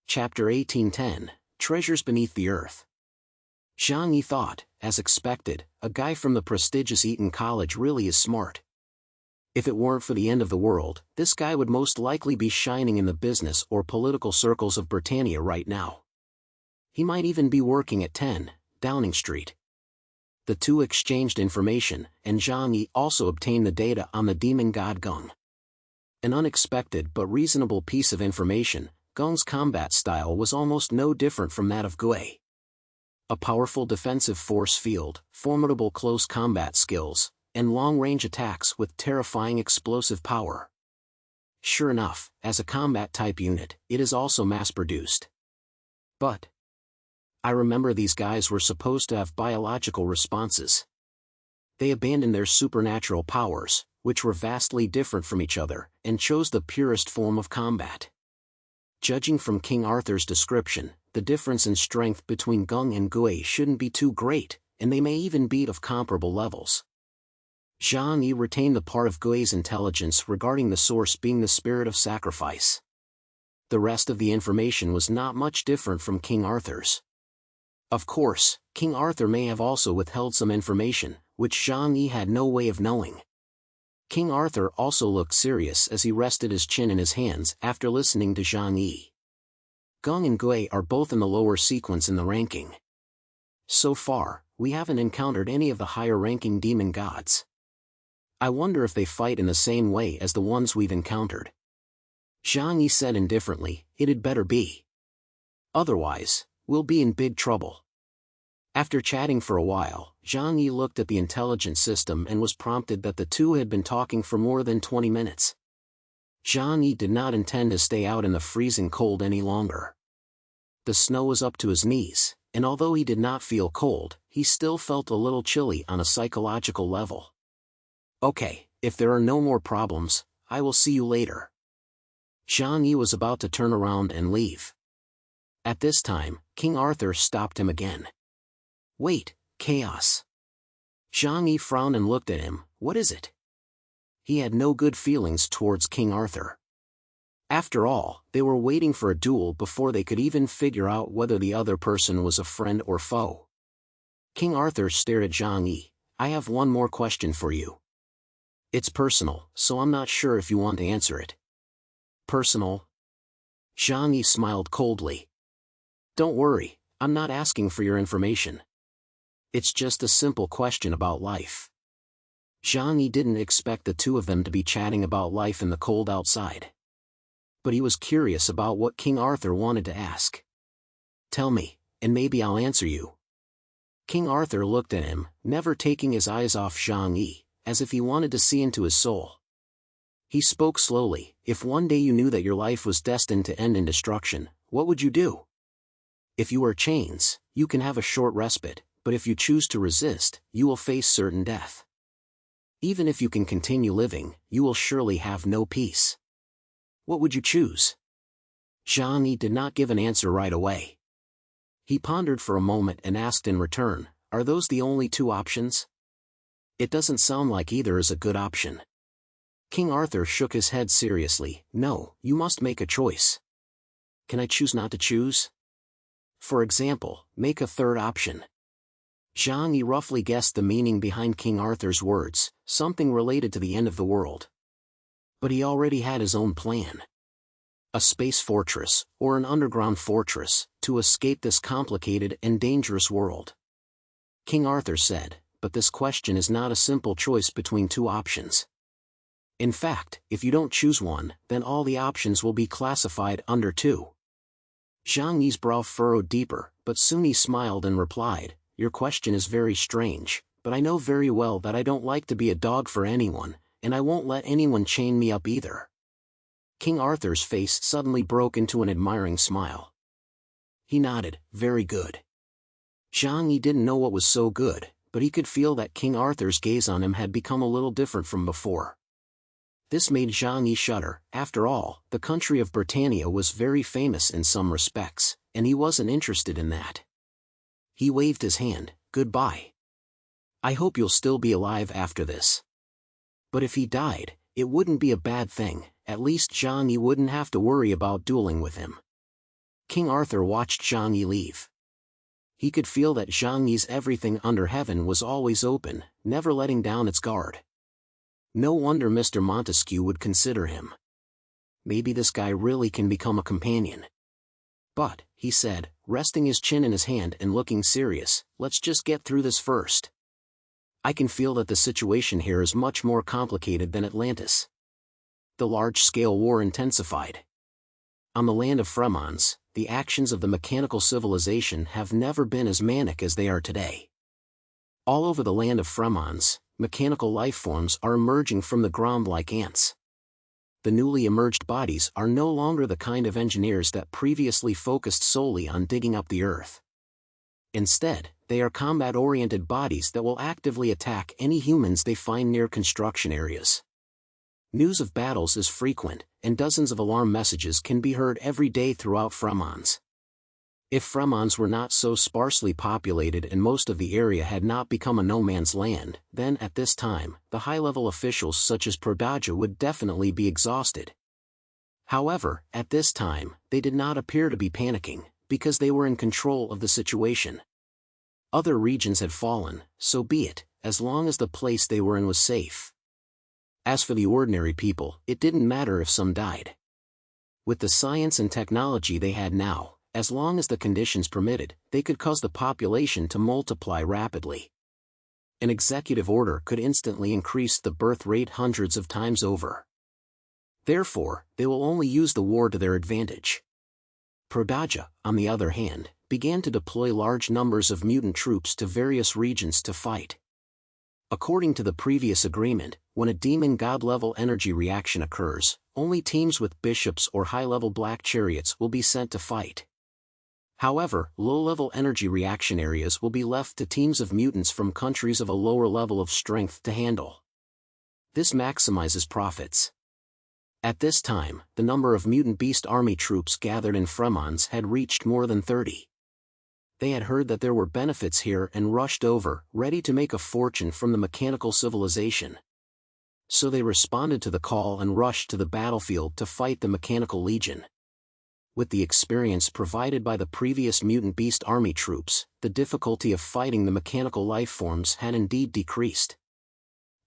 Chapter 1810, Treasures Beneath the Earth. Zhang Yi thought, as expected, a guy from the prestigious Eton College really is smart. If it weren't for the end of the world, this guy would most likely be shining in the business or political circles of Britannia right now. He might even be working at 10 Downing Street. The two exchanged information, and Zhang Yi also obtained the data on the demon god Gung. An unexpected but reasonable piece of information. Gung's combat style was almost no different from that of Gui. A powerful defensive force field, formidable close combat skills, and long-range attacks with terrifying explosive power. Sure enough, as a combat-type unit, it is also mass-produced. But I remember these guys were supposed to have biological responses. They abandoned their supernatural powers, which were vastly different from each other, and chose the purest form of combat. Judging from King Arthur's description, the difference in strength between Gung and Gui shouldn't be too great, and they may even be of comparable levels. Zhang Yi retained the part of Gui's intelligence regarding the source being the spirit of sacrifice. The rest of the information was not much different from King Arthur's. Of course, King Arthur may have also withheld some information, which Zhang Yi had no way of knowing. King Arthur also looked serious as he rested his chin in his hands after listening to Zhang Yi. Gung and Gui are both in the lower sequence in the ranking. So far, we haven't encountered any of the higher-ranking demon gods. I wonder if they fight in the same way as the ones we've encountered. Zhang Yi said indifferently, it'd better be. Otherwise, we'll be in big trouble. After chatting for a while, Zhang Yi looked at the intelligence system and was prompted that the two had been talking for more than 20 minutes. Zhang Yi did not intend to stay out in the freezing cold any longer. The snow was up to his knees, and although he did not feel cold, he still felt a little chilly on a psychological level. Okay, if there are no more problems, I will see you later. Zhang Yi was about to turn around and leave. At this time, King Arthur stopped him again. Wait, chaos. Zhang Yi frowned and looked at him. What is it? He had no good feelings towards King Arthur. After all, they were waiting for a duel before they could even figure out whether the other person was a friend or foe. King Arthur stared at Zhang Yi. I have one more question for you. It's personal, so I'm not sure if you want to answer it. Personal? Zhang Yi smiled coldly. Don't worry, I'm not asking for your information. It's just a simple question about life. Zhang Yi didn't expect the two of them to be chatting about life in the cold outside. But he was curious about what King Arthur wanted to ask. Tell me, and maybe I'll answer you. King Arthur looked at him, never taking his eyes off Zhang Yi, as if he wanted to see into his soul. He spoke slowly. If one day you knew that your life was destined to end in destruction, what would you do? If you wear chains, you can have a short respite, but if you choose to resist, you will face certain death. Even if you can continue living, you will surely have no peace. What would you choose? Zhang Yi did not give an answer right away. He pondered for a moment and asked in return, are those the only two options? It doesn't sound like either is a good option. King Arthur shook his head seriously. No, you must make a choice. Can I choose not to choose? For example, make a third option. Zhang Yi roughly guessed the meaning behind King Arthur's words, something related to the end of the world. But he already had his own plan. A space fortress, or an underground fortress, to escape this complicated and dangerous world. King Arthur said, but this question is not a simple choice between two options. In fact, if you don't choose one, then all the options will be classified under two. Zhang Yi's brow furrowed deeper, but soon he smiled and replied, your question is very strange, but I know very well that I don't like to be a dog for anyone, and I won't let anyone chain me up either. King Arthur's face suddenly broke into an admiring smile. He nodded, very good. Zhang Yi didn't know what was so good, but he could feel that King Arthur's gaze on him had become a little different from before. This made Zhang Yi shudder. After all, the country of Britannia was very famous in some respects, and he wasn't interested in that. He waved his hand, goodbye. I hope you'll still be alive after this. But if he died, it wouldn't be a bad thing, at least Zhang Yi wouldn't have to worry about dueling with him. King Arthur watched Zhang Yi leave. He could feel that Zhang Yi's everything under heaven was always open, never letting down its guard. No wonder Mr. Montesquieu would consider him. Maybe this guy really can become a companion. But, he said, resting his chin in his hand and looking serious, let's just get through this first. I can feel that the situation here is much more complicated than Atlantis. The large-scale war intensified. On the land of Fremons, the actions of the mechanical civilization have never been as manic as they are today. All over the land of Fremons, mechanical life forms are emerging from the ground like ants. The newly emerged bodies are no longer the kind of engineers that previously focused solely on digging up the earth. Instead, they are combat-oriented bodies that will actively attack any humans they find near construction areas. News of battles is frequent, and dozens of alarm messages can be heard every day throughout Fremons. If Fremons were not so sparsely populated and most of the area had not become a no-man's land, then at this time, the high-level officials such as Prodaja would definitely be exhausted. However, at this time, they did not appear to be panicking, because they were in control of the situation. Other regions had fallen, so be it, as long as the place they were in was safe. As for the ordinary people, it didn't matter if some died. With the science and technology they had now, as long as the conditions permitted, they could cause the population to multiply rapidly. An executive order could instantly increase the birth rate hundreds of times over. Therefore, they will only use the war to their advantage. Prodaja, on the other hand, began to deploy large numbers of mutant troops to various regions to fight. According to the previous agreement, when a demon god-level energy reaction occurs, only teams with bishops or high-level black chariots will be sent to fight. However, low-level energy reaction areas will be left to teams of mutants from countries of a lower level of strength to handle. This maximizes profits. At this time, the number of mutant beast army troops gathered in Fremons had reached more than 30. They had heard that there were benefits here and rushed over, ready to make a fortune from the mechanical civilization. So they responded to the call and rushed to the battlefield to fight the Mechanical Legion. With the experience provided by the previous mutant beast army troops, the difficulty of fighting the mechanical life forms had indeed decreased.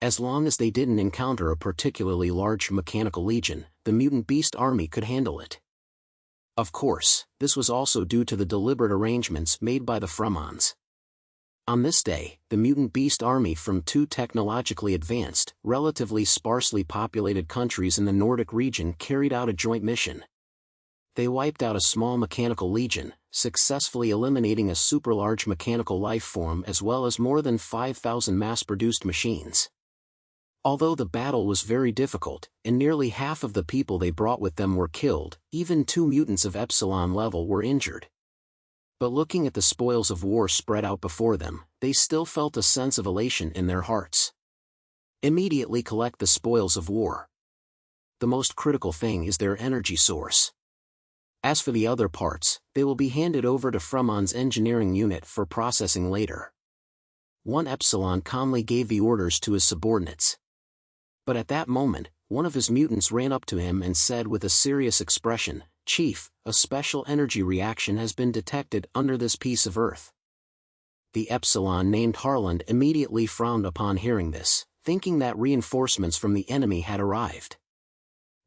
As long as they didn't encounter a particularly large mechanical legion, the mutant beast army could handle it. Of course, this was also due to the deliberate arrangements made by the Fremons. On this day, the mutant beast army from two technologically advanced, relatively sparsely populated countries in the Nordic region carried out a joint mission. They wiped out a small mechanical legion, successfully eliminating a super-large mechanical life form as well as more than 5,000 mass-produced machines. Although the battle was very difficult, and nearly half of the people they brought with them were killed, even 2 mutants of Epsilon level were injured. But looking at the spoils of war spread out before them, they still felt a sense of elation in their hearts. Immediately collect the spoils of war. The most critical thing is their energy source. As for the other parts, they will be handed over to Fremon's engineering unit for processing later. 1 Epsilon calmly gave the orders to his subordinates. But at that moment, one of his mutants ran up to him and said with a serious expression, "Chief, a special energy reaction has been detected under this piece of Earth." The Epsilon named Harland immediately frowned upon hearing this, thinking that reinforcements from the enemy had arrived.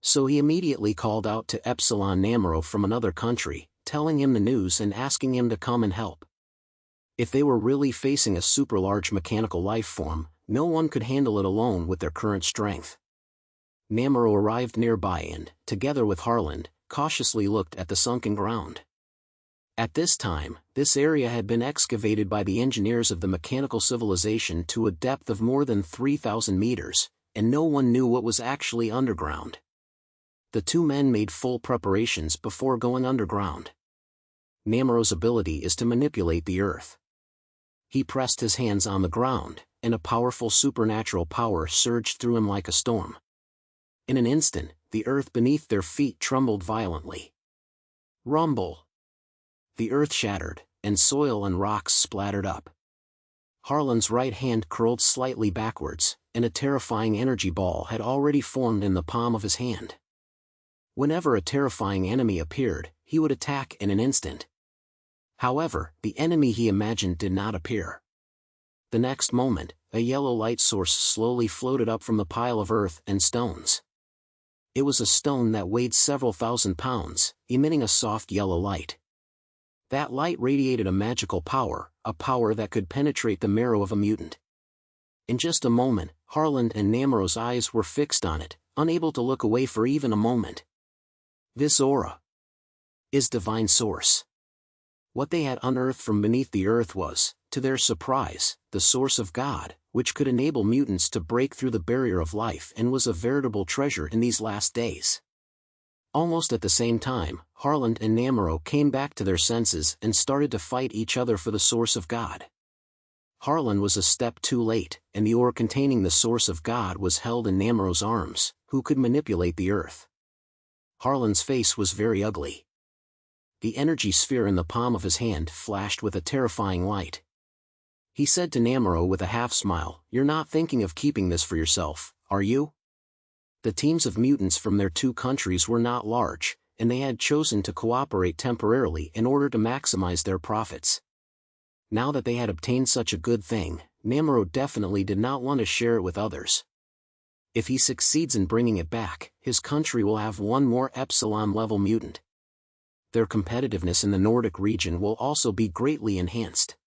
So he immediately called out to Epsilon Namoro from another country, telling him the news and asking him to come and help. If they were really facing a super-large mechanical life form, no one could handle it alone with their current strength. Namoro arrived nearby and, together with Harland, cautiously looked at the sunken ground. At this time, this area had been excavated by the engineers of the mechanical civilization to a depth of more than 3,000 meters, and no one knew what was actually underground. The 2 men made full preparations before going underground. Namoro's ability is to manipulate the earth. He pressed his hands on the ground, and a powerful supernatural power surged through him like a storm. In an instant, the earth beneath their feet trembled violently. Rumble! The earth shattered, and soil and rocks splattered up. Harland's right hand curled slightly backwards, and a terrifying energy ball had already formed in the palm of his hand. Whenever a terrifying enemy appeared, he would attack in an instant. However, the enemy he imagined did not appear. The next moment, a yellow light source slowly floated up from the pile of earth and stones. It was a stone that weighed several thousand pounds, emitting a soft yellow light. That light radiated a magical power, a power that could penetrate the marrow of a mutant. In just a moment, Harland and Namero's eyes were fixed on it, unable to look away for even a moment. This aura is divine source. What they had unearthed from beneath the earth was, to their surprise, the source of God, which could enable mutants to break through the barrier of life and was a veritable treasure in these last days. Almost at the same time, Harland and Namero came back to their senses and started to fight each other for the source of God. Harland was a step too late, and the ore containing the source of God was held in Namero's arms, who could manipulate the earth. Harland's face was very ugly. The energy sphere in the palm of his hand flashed with a terrifying light. He said to Namero with a half-smile, "You're not thinking of keeping this for yourself, are you?" The teams of mutants from their two countries were not large, and they had chosen to cooperate temporarily in order to maximize their profits. Now that they had obtained such a good thing, Namero definitely did not want to share it with others. If he succeeds in bringing it back, his country will have one more Epsilon-level mutant. Their competitiveness in the Nordic region will also be greatly enhanced.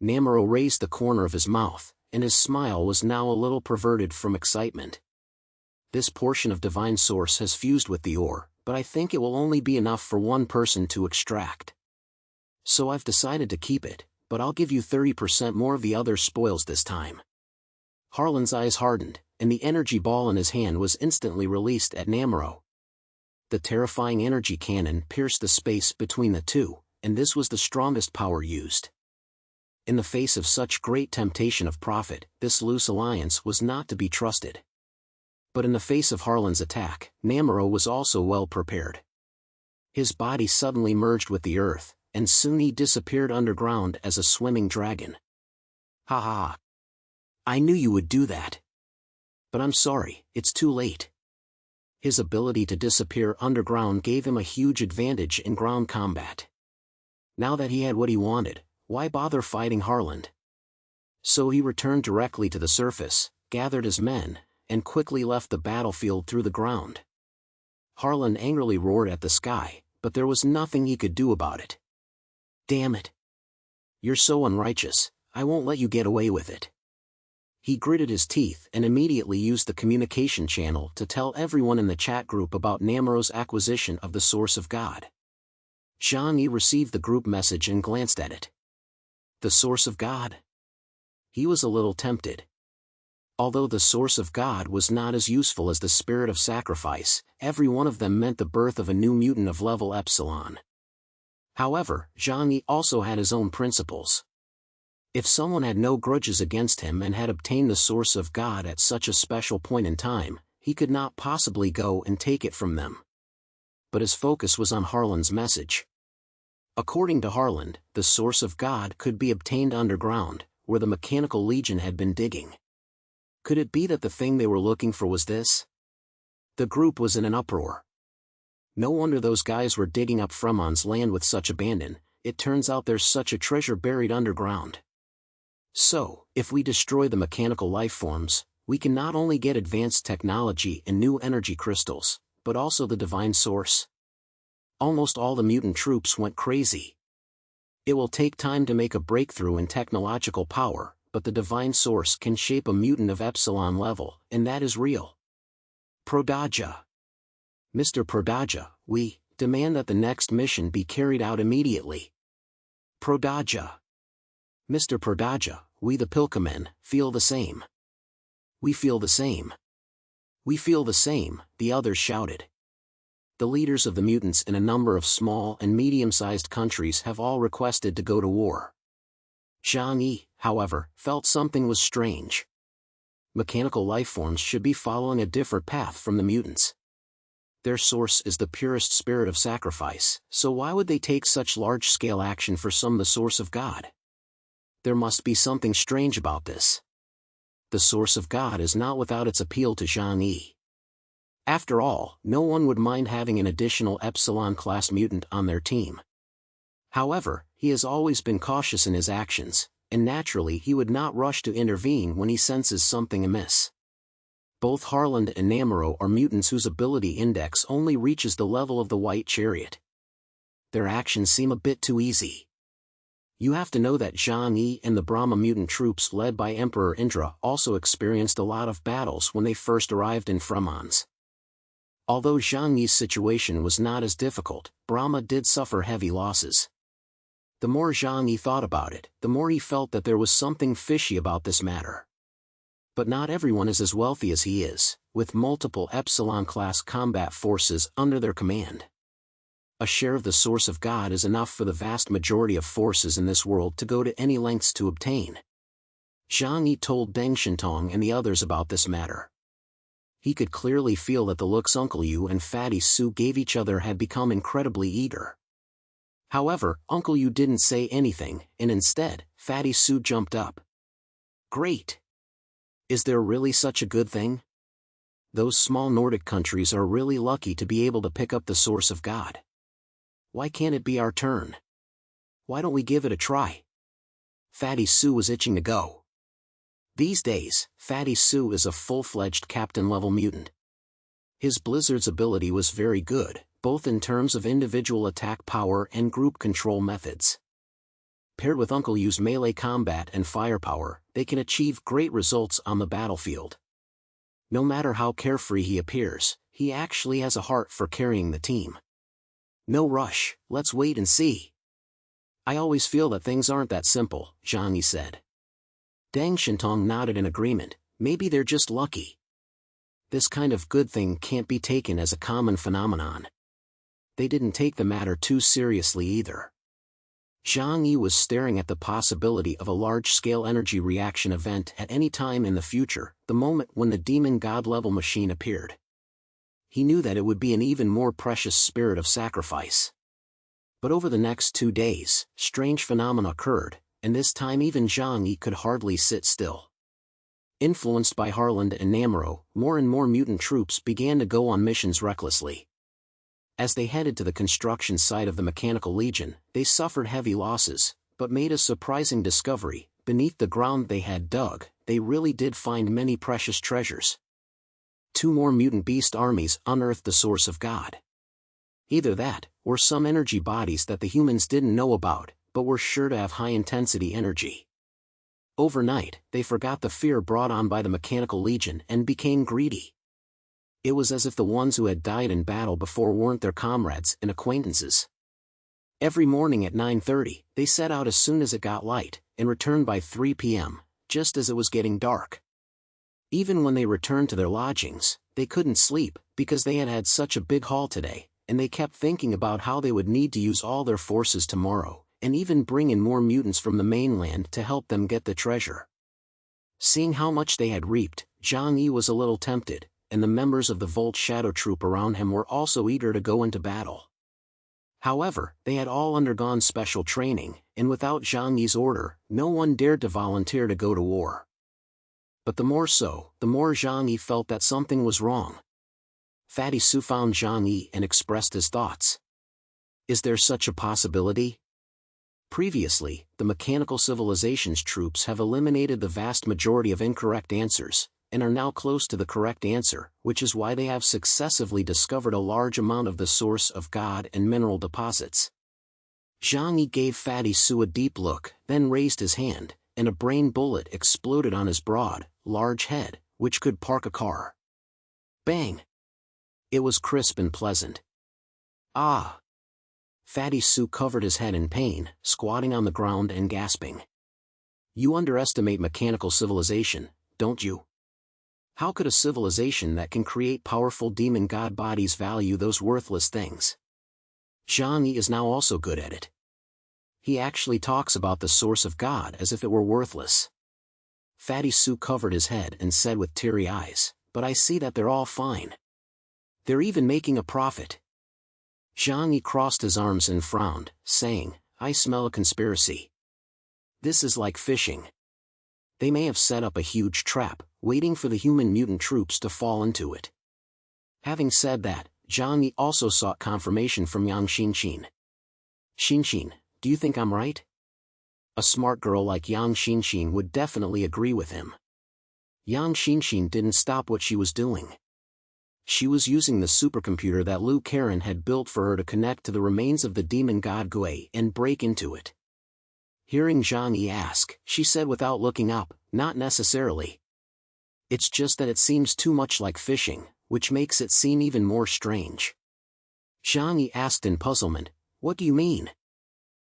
Namero raised the corner of his mouth, and his smile was now a little perverted from excitement. This portion of divine source has fused with the ore, but I think it will only be enough for one person to extract. So I've decided to keep it, but I'll give you 30% more of the other spoils this time. Harland's eyes hardened, and the energy ball in his hand was instantly released at Namero. The terrifying energy cannon pierced the space between the two, and this was the strongest power used. In the face of such great temptation of profit, this loose alliance was not to be trusted. But in the face of Harland's attack, Namero was also well prepared. His body suddenly merged with the earth, and soon he disappeared underground as a swimming dragon. "Ha ha! I knew you would do that. But I'm sorry, it's too late." His ability to disappear underground gave him a huge advantage in ground combat. Now that he had what he wanted, why bother fighting Harland? So he returned directly to the surface, gathered his men, and quickly left the battlefield through the ground. Harland angrily roared at the sky, but there was nothing he could do about it. "Damn it! You're so unrighteous, I won't let you get away with it." He gritted his teeth and immediately used the communication channel to tell everyone in the chat group about Namero's acquisition of the source of God. Zhang received the group message and glanced at it. The source of God? He was a little tempted. Although the source of God was not as useful as the spirit of sacrifice, every one of them meant the birth of a new mutant of level Epsilon. However, Zhang also had his own principles. If someone had no grudges against him and had obtained the source of God at such a special point in time, he could not possibly go and take it from them. But his focus was on Harland's message. According to Harland, the source of God could be obtained underground, where the Mechanical Legion had been digging. Could it be that the thing they were looking for was this? The group was in an uproar. No wonder those guys were digging up Fremon's land with such abandon. It turns out there's such a treasure buried underground. So, if we destroy the mechanical life forms, we can not only get advanced technology and new energy crystals, but also the divine source. Almost all the mutant troops went crazy. It will take time to make a breakthrough in technological power, but the divine source can shape a mutant of Epsilon level, and that is real. Prodaja. Mr. Prodaja, we demand that the next mission be carried out immediately. Prodaja. Mr. Prodaja, we the Pilkamen, feel the same. We feel the same. We feel the same, the others shouted. The leaders of the mutants in a number of small and medium-sized countries have all requested to go to war. Zhang Yi, however, felt something was strange. Mechanical lifeforms should be following a different path from the mutants. Their source is the purest spirit of sacrifice, so why would they take such large-scale action for the source of God? There must be something strange about this. The source of God is not without its appeal to Zhang Yi. After all, no one would mind having an additional Epsilon-class mutant on their team. However, he has always been cautious in his actions, and naturally he would not rush to intervene when he senses something amiss. Both Harland and Namoro are mutants whose ability index only reaches the level of the White Chariot. Their actions seem a bit too easy. You have to know that Zhang Yi and the Brahma mutant troops led by Emperor Indra also experienced a lot of battles when they first arrived in Fremons. Although Zhang Yi's situation was not as difficult, Brahma did suffer heavy losses. The more Zhang Yi thought about it, the more he felt that there was something fishy about this matter. But not everyone is as wealthy as he is, with multiple Epsilon-class combat forces under their command. A share of the source of God is enough for the vast majority of forces in this world to go to any lengths to obtain. Zhang Yi told Deng Shintong and the others about this matter. He could clearly feel that the looks Uncle Yu and Fatty Su gave each other had become incredibly eager. However, Uncle Yu didn't say anything, and instead, Fatty Su jumped up. Great! Is there really such a good thing? Those small Nordic countries are really lucky to be able to pick up the source of God. Why can't it be our turn? Why don't we give it a try? Fatty Su was itching to go. These days, Fatty Su is a full-fledged captain-level mutant. His Blizzard's ability was very good, both in terms of individual attack power and group control methods. Paired with Uncle Yu's melee combat and firepower, they can achieve great results on the battlefield. No matter how carefree he appears, he actually has a heart for carrying the team. No rush, let's wait and see. I always feel that things aren't that simple, Zhang Yi said. Deng Shintong nodded in agreement. Maybe they're just lucky. This kind of good thing can't be taken as a common phenomenon. They didn't take the matter too seriously either. Zhang Yi was staring at the possibility of a large-scale energy reaction event at any time in the future, the moment when the demon god-level machine appeared. He knew that it would be an even more precious spirit of sacrifice. But over the next 2 days, strange phenomena occurred, and this time even Zhang Yi could hardly sit still. Influenced by Harland and Namoro, more and more mutant troops began to go on missions recklessly. As they headed to the construction site of the Mechanical Legion, they suffered heavy losses, but made a surprising discovery. Beneath the ground they had dug, they really did find many precious treasures. 2 more mutant beast armies unearthed the source of God. Either that, or some energy bodies that the humans didn't know about, but were sure to have high-intensity energy. Overnight, they forgot the fear brought on by the Mechanical Legion and became greedy. It was as if the ones who had died in battle before weren't their comrades and acquaintances. Every morning at 9:30, they set out as soon as it got light, and returned by 3 p.m., just as it was getting dark. Even when they returned to their lodgings, they couldn't sleep, because they had had such a big haul today, and they kept thinking about how they would need to use all their forces tomorrow, and even bring in more mutants from the mainland to help them get the treasure. Seeing how much they had reaped, Zhang Yi was a little tempted, and the members of the Volt Shadow Troop around him were also eager to go into battle. However, they had all undergone special training, and without Zhang Yi's order, no one dared to volunteer to go to war. But the more Zhang Yi felt that something was wrong. Fatty Su found Zhang Yi and expressed his thoughts. Is there such a possibility? Previously, the Mechanical Civilizations troops have eliminated the vast majority of incorrect answers, and are now close to the correct answer, which is why they have successively discovered a large amount of the source of God and mineral deposits. Zhang Yi gave Fatty Su a deep look, then raised his hand, and a brain bullet exploded on his broad, large head, which could park a car. Bang! It was crisp and pleasant. Ah! Fatty Su covered his head in pain, squatting on the ground and gasping. You underestimate mechanical civilization, don't you? How could a civilization that can create powerful demon god bodies value those worthless things? Zhang Yi is now also good at it. He actually talks about the source of God as if it were worthless. Fatty Su covered his head and said with teary eyes, but I see that they're all fine. They're even making a profit. Zhang Yi crossed his arms and frowned, saying, I smell a conspiracy. This is like fishing. They may have set up a huge trap, waiting for the human mutant troops to fall into it. Having said that, Zhang Yi also sought confirmation from Yang Xinxin. Xinxin, do you think I'm right? A smart girl like Yang Xinxin would definitely agree with him. Yang Xinxin didn't stop what she was doing. She was using the supercomputer that Lu Karen had built for her to connect to the remains of the demon god Gui and break into it. Hearing Zhang Yi ask, she said without looking up, not necessarily. It's just that it seems too much like fishing, which makes it seem even more strange. Zhang Yi asked in puzzlement, what do you mean?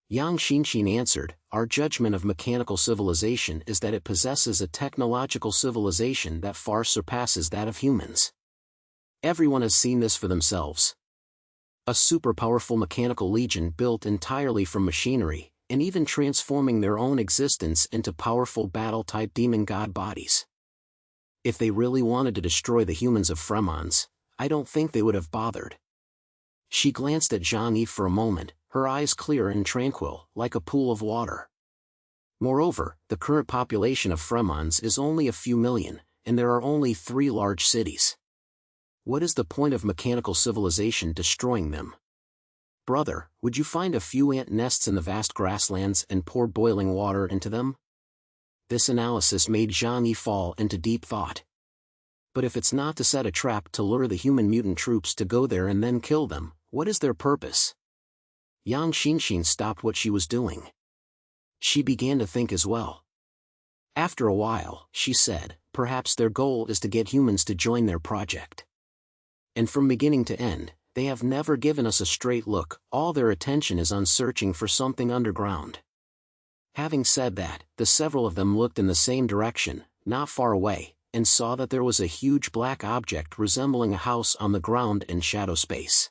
Yang Xinxin answered, our judgment of mechanical civilization is that it possesses a technological civilization that far surpasses that of humans. Everyone has seen this for themselves. A super-powerful mechanical legion built entirely from machinery, and even transforming their own existence into powerful battle-type demon god bodies. If they really wanted to destroy the humans of Fremons, I don't think they would have bothered. She glanced at Zhang Yi for a moment, her eyes clear and tranquil, like a pool of water. Moreover, the current population of Fremons is only a few million, and there are only 3 large cities. What is the point of mechanical civilization destroying them? Brother, would you find a few ant nests in the vast grasslands and pour boiling water into them? This analysis made Zhang Yi fall into deep thought. But if it's not to set a trap to lure the human mutant troops to go there and then kill them, what is their purpose? Yang Xinxin stopped what she was doing. She began to think as well. After a while, she said, perhaps their goal is to get humans to join their project. And from beginning to end, they have never given us a straight look, all their attention is on searching for something underground. Having said that, the several of them looked in the same direction, not far away, and saw that there was a huge black object resembling a house on the ground in shadow space.